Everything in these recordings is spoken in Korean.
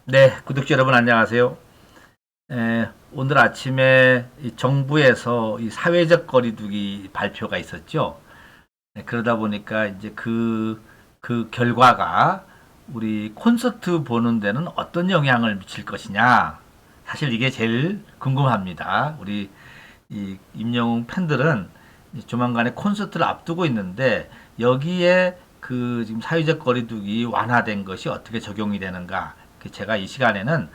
네, 구독자 여러분 안녕하세요. 오늘 아침에 이 정부에서 이 사회적 거리두기 발표가 있었죠. 그러다 보니까 이제 그 결과가 우리 콘서트 보는 데는 어떤 영향을 미칠 것이냐. 사실 이게 제일 궁금합니다. 우리 이 임영웅 팬들은 조만간에 콘서트를 앞두고 있는데 여기에 그 지금 사회적 거리두기 완화된 것이 어떻게 적용이 되는가? 제가 이 시간에는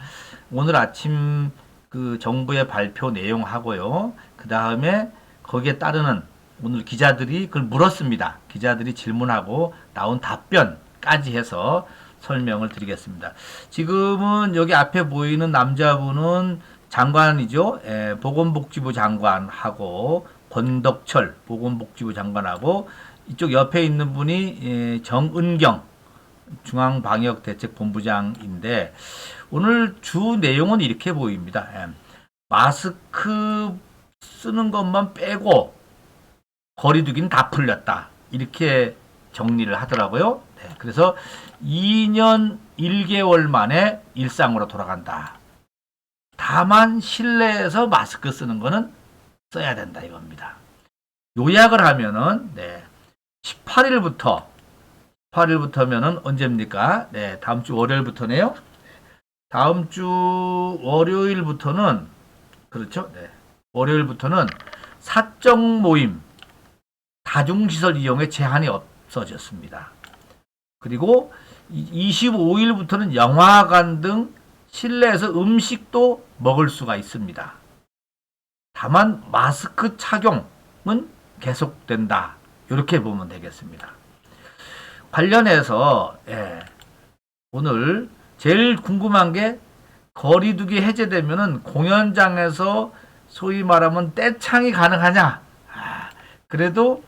오늘 아침 그 정부의 발표 내용하고요. 그 다음에 거기에 따르는 오늘 기자들이 그걸 물었습니다. 기자들이 질문하고 나온 답변까지 해서 설명을 드리겠습니다. 지금은 여기 앞에 보이는 남자분은 장관이죠. 보건복지부 장관하고 권덕철 보건복지부 장관하고 이쪽 옆에 있는 분이 정은경 중앙방역대책본부장인데 오늘 주 내용은 이렇게 보입니다. 마스크 쓰는 것만 빼고 거리두기는 다 풀렸다. 이렇게 정리를 하더라고요. 네, 그래서 2년 1개월 만에 일상으로 돌아간다. 다만 실내에서 마스크 쓰는 거는 써야 된다 이겁니다. 요약을 하면은 18일부터면은 언제입니까? 네, 다음 주 월요일부터네요. 다음 주 월요일부터는 그렇죠? 네. 월요일부터는 사적 모임, 다중시설 이용에 제한이 없어졌습니다. 그리고 25일부터는 영화관 등 실내에서 음식도 먹을 수가 있습니다. 다만 마스크 착용은 계속된다. 이렇게 보면 되겠습니다. 관련해서 오늘 제일 궁금한 게 거리두기 해제되면은 공연장에서 소위 말하면 떼창이 가능하냐? 그래도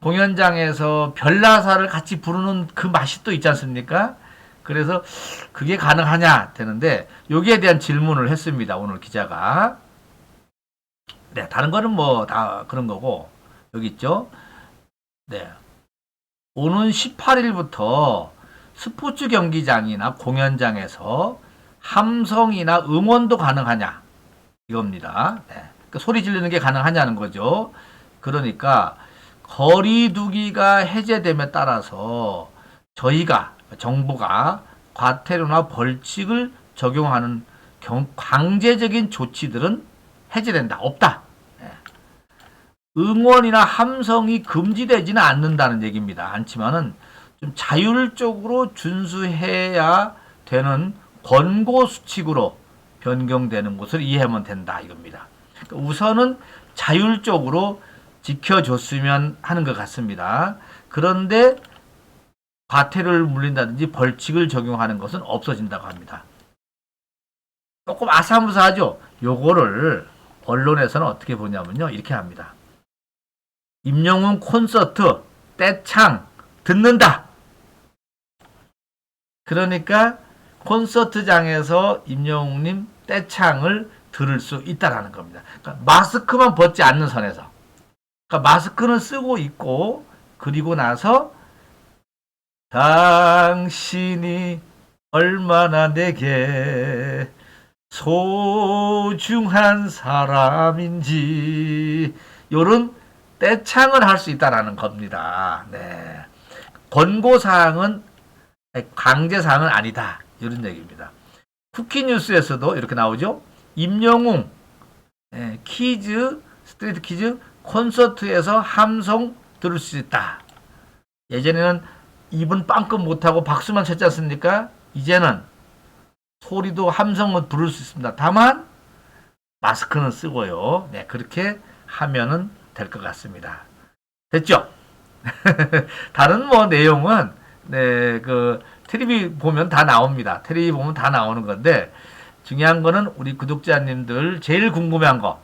공연장에서 별나사를 같이 부르는 그 맛이 또 있지 않습니까? 그래서 그게 가능하냐 되는데 여기에 대한 질문을 했습니다. 오늘 기자가. 네, 다른 거는 뭐 다 그런 거고 여기 있죠. 네. 오는 18일부터 스포츠 경기장이나 공연장에서 함성이나 응원도 가능하냐 이겁니다. 네. 그러니까 소리 지르는 게 가능하냐는 거죠. 그러니까 거리두기가 해제됨에 따라서 저희가 정부가 과태료나 벌칙을 적용하는 강제적인 조치들은 해제된다. 없다. 응원이나 함성이 금지되지는 않는다는 얘기입니다. 않지만은 좀 자율적으로 준수해야 되는 권고 수칙으로 변경되는 것을 이해하면 된다 이겁니다. 그러니까 우선은 자율적으로 지켜줬으면 하는 것 같습니다. 그런데 과태료를 물린다든지 벌칙을 적용하는 것은 없어진다고 합니다. 조금 아사무사하죠. 요거를 언론에서는 어떻게 보냐면요. 이렇게 합니다. 임영웅 콘서트 떼창 듣는다. 그러니까 콘서트장에서 임영웅님 떼창을 들을 수 있다라는 겁니다. 그러니까 마스크만 벗지 않는 선에서. 그러니까 마스크는 쓰고 있고 그리고 나서 당신이 얼마나 내게 소중한 사람인지 요런 떼창을 할 수 있다라는 겁니다. 네. 권고사항은 강제사항은 아니다. 이런 얘기입니다. 쿠키뉴스에서도 이렇게 나오죠. 임영웅 퀴즈 스트리트 퀴즈 콘서트에서 함성 들을 수 있다. 예전에는 입은 빵긋 못하고 박수만 쳤지 않습니까? 이제는 소리도 함성을 부를 수 있습니다. 다만 마스크는 쓰고요. 네, 그렇게 하면은 될 것 같습니다. 됐죠? 다른 뭐 내용은 그 텔레비 보면 다 나옵니다. 텔레비 보면 다 나오는 건데 중요한 거는 우리 구독자님들 제일 궁금한 거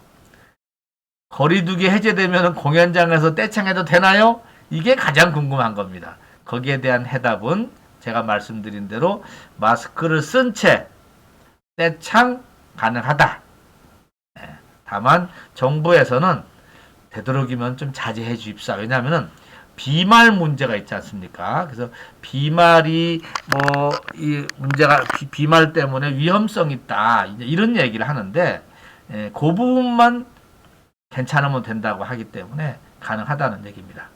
거리두기 해제되면 공연장에서 떼창해도 되나요? 이게 가장 궁금한 겁니다. 거기에 대한 해답은 제가 말씀드린 대로 마스크를 쓴 채 떼창 가능하다. 다만 정부에서는 되도록이면 좀 자제해 주십사. 왜냐하면 비말 문제가 있지 않습니까? 그래서 비말이 뭐 이 문제가 비말 때문에 위험성이 있다 이제 이런 얘기를 하는데 그 부분만 괜찮으면 된다고 하기 때문에 가능하다는 얘기입니다.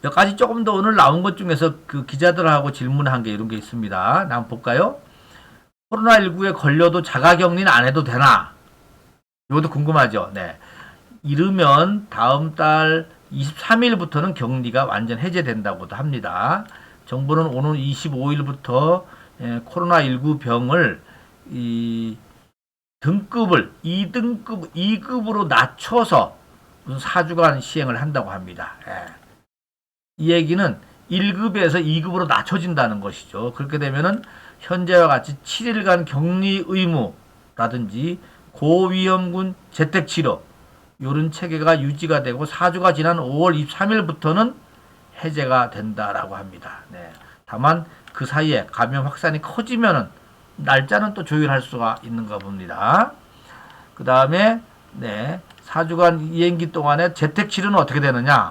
몇 가지 조금 더 오늘 나온 것 중에서 그 기자들하고 질문한 게 이런 게 있습니다. 한번 볼까요? 코로나19에 걸려도 자가격리는 안 해도 되나? 이것도 궁금하죠. 네. 이르면 다음 달 23일부터는 격리가 완전 해제된다고도 합니다. 정부는 오늘 25일부터 코로나19 병을 이 등급을 2급으로 낮춰서 무슨 4주간 시행을 한다고 합니다. 이 얘기는 1급에서 2급으로 낮춰진다는 것이죠. 그렇게 되면은 현재와 같이 7일간 격리 의무라든지 고위험군 재택치료 이런 체계가 유지가 되고 4주가 지난 5월 23일부터는 해제가 된다라고 합니다. 네. 다만 그 사이에 감염 확산이 커지면은 날짜는 또 조율할 수가 있는가 봅니다. 그 다음에 4주간 이행기 동안에 재택치료는 어떻게 되느냐?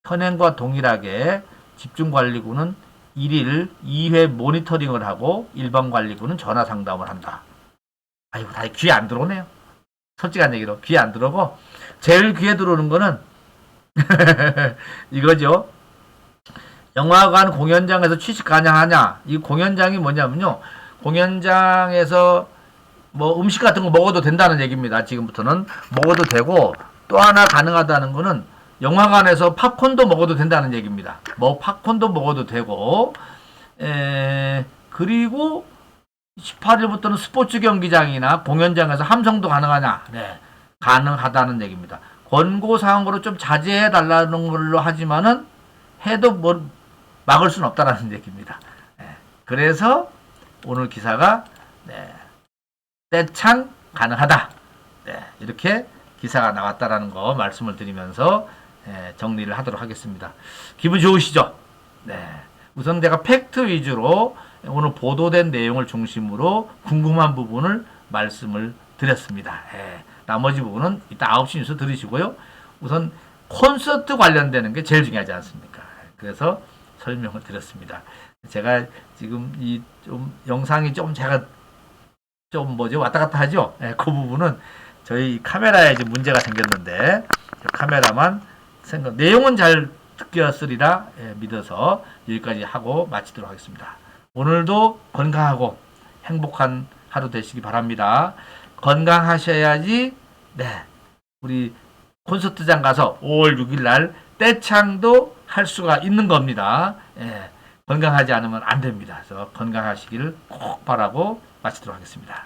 현행과 동일하게 집중관리군은 1일 2회 모니터링을 하고 일반관리군은 전화상담을 한다. 아이고, 다 귀에 안 들어오네요. 솔직한 얘기로 귀에 안 들어오고 제일 귀에 들어오는 거는 이거죠. 영화관 공연장에서 취식 가능하냐? 이 공연장이 뭐냐면요. 공연장에서 뭐 음식 같은 거 먹어도 된다는 얘기입니다. 지금부터는 먹어도 되고 또 하나 가능하다는 거는 영화관에서 팝콘도 먹어도 된다는 얘기입니다. 뭐 팝콘도 먹어도 되고 그리고 18일부터는 스포츠 경기장이나 공연장에서 함성도 가능하냐? 네, 가능하다는 얘기입니다. 권고사항으로 좀 자제해 달라는 걸로 하지만은 해도 뭐 막을 수는 없다라는 얘기입니다. 그래서 오늘 기사가 떼창 가능하다. 이렇게 기사가 나왔다라는 거 말씀을 드리면서 정리를 하도록 하겠습니다. 기분 좋으시죠? 우선 제가 팩트 위주로 오늘 보도된 내용을 중심으로 궁금한 부분을 말씀을 드렸습니다. 나머지 부분은 이따 9시 뉴스 들으시고요. 우선 콘서트 관련되는 게 제일 중요하지 않습니까? 그래서 설명을 드렸습니다. 제가 지금 이 좀 영상이 좀 제가 좀 왔다 갔다 하죠? 그 부분은 저희 카메라에 이제 문제가 생겼는데 카메라만 내용은 잘 듣겠으리라 믿어서 여기까지 하고 마치도록 하겠습니다. 오늘도 건강하고 행복한 하루 되시기 바랍니다. 건강하셔야지 우리 콘서트장 가서 5월 6일 날 떼창도 할 수가 있는 겁니다. 건강하지 않으면 안 됩니다. 그래서 건강하시기를 꼭 바라고 마치도록 하겠습니다.